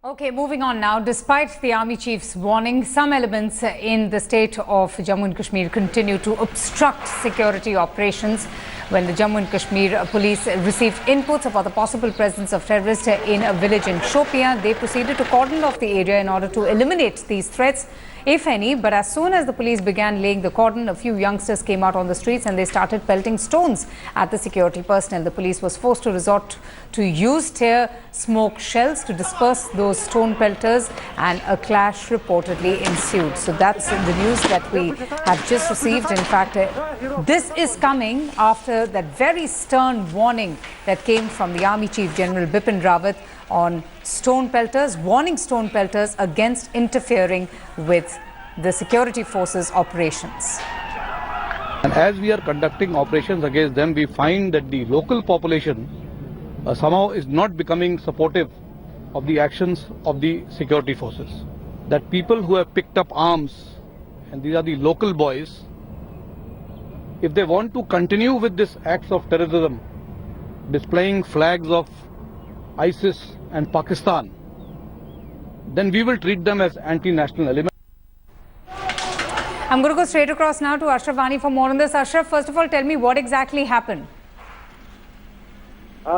Okay, moving on now. Despite the army chief's warning, some elements in the state of Jammu and Kashmir continue to obstruct security operations. When the Jammu and Kashmir police received inputs about the possible presence of terrorists in a village in Shopian, they proceeded to cordon off the area in order to eliminate these threats, if any. But as soon as the police began laying the cordon, a few youngsters came out on the streets and they started pelting stones at the security personnel. The police was forced to resort to use tear smoke shells to disperse those stone pelters, and a clash reportedly ensued. So that's the news that we have just received. In fact, this is coming after that very stern warning that came from the Army Chief General Bipin Rawat on stone pelters, warning stone pelters against interfering with the security forces' operations. And as we are conducting operations against them, we find that the local population somehow is not becoming supportive of the actions of the security forces. That people who have picked up arms, and these are the local boys, if they want to continue with this acts of terrorism, displaying flags of ISIS and Pakistan, then we will treat them as anti-national elements. I'm going to go straight across now to Ashraf Wani for more on this. Ashraf, first of all, tell me what exactly happened.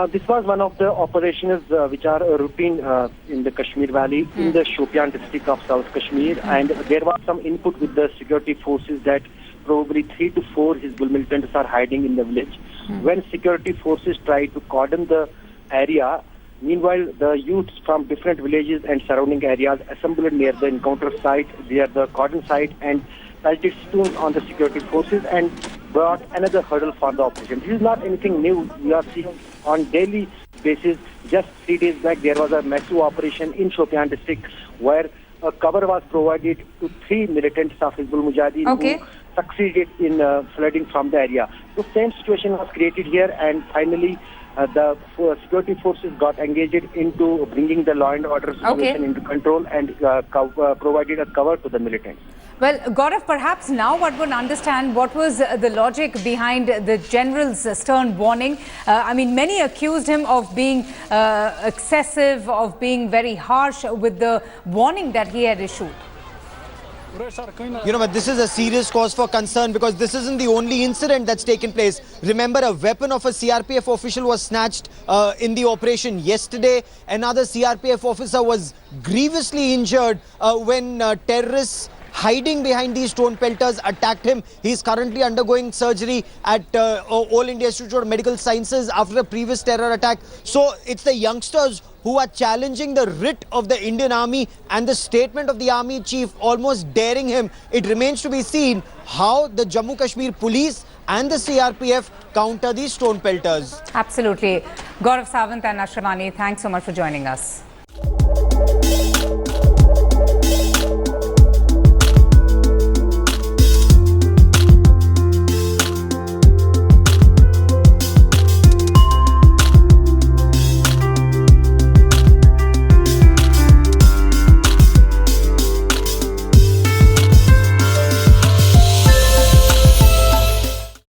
This was one of the operations which are routine in the Kashmir Valley, in the Shopian district of South Kashmir, and there was some input with the security forces that probably 3 to 4 Hizbul militants are hiding in the village. When security forces tried to cordon the area, meanwhile the youths from different villages and surrounding areas assembled near the encounter site, near the cordon site, and pelted stones on the security forces and brought another hurdle for the operation. This is not anything new. We are seeing on daily basis. Just 3 days back, there was a massive operation in Shopian district where a cover was provided to 3 militants of Hizbul Mujahideen who succeeded in flooding from the area. The same situation was created here, and finally the security forces got engaged into bringing the law and order situation into control and provided a cover to the militants. Well, Gaurav, perhaps now one would understand what was the logic behind the general's stern warning. I mean, many accused him of being excessive, of being very harsh with the warning that he had issued. But this is a serious cause for concern, because this isn't the only incident that's taken place. Remember, a weapon of a CRPF official was snatched in the operation yesterday. Another CRPF officer was grievously injured when terrorists hiding behind these stone pelters attacked him. He's currently undergoing surgery at All India Institute of Medical Sciences after a previous terror attack. So it's the youngsters who are challenging the writ of the Indian Army and the statement of the Army Chief, almost daring him. It remains to be seen how the Jammu Kashmir police and the CRPF counter these stone pelters. Absolutely. Gaurav Sawant and Ashraf Wani, thanks so much for joining us.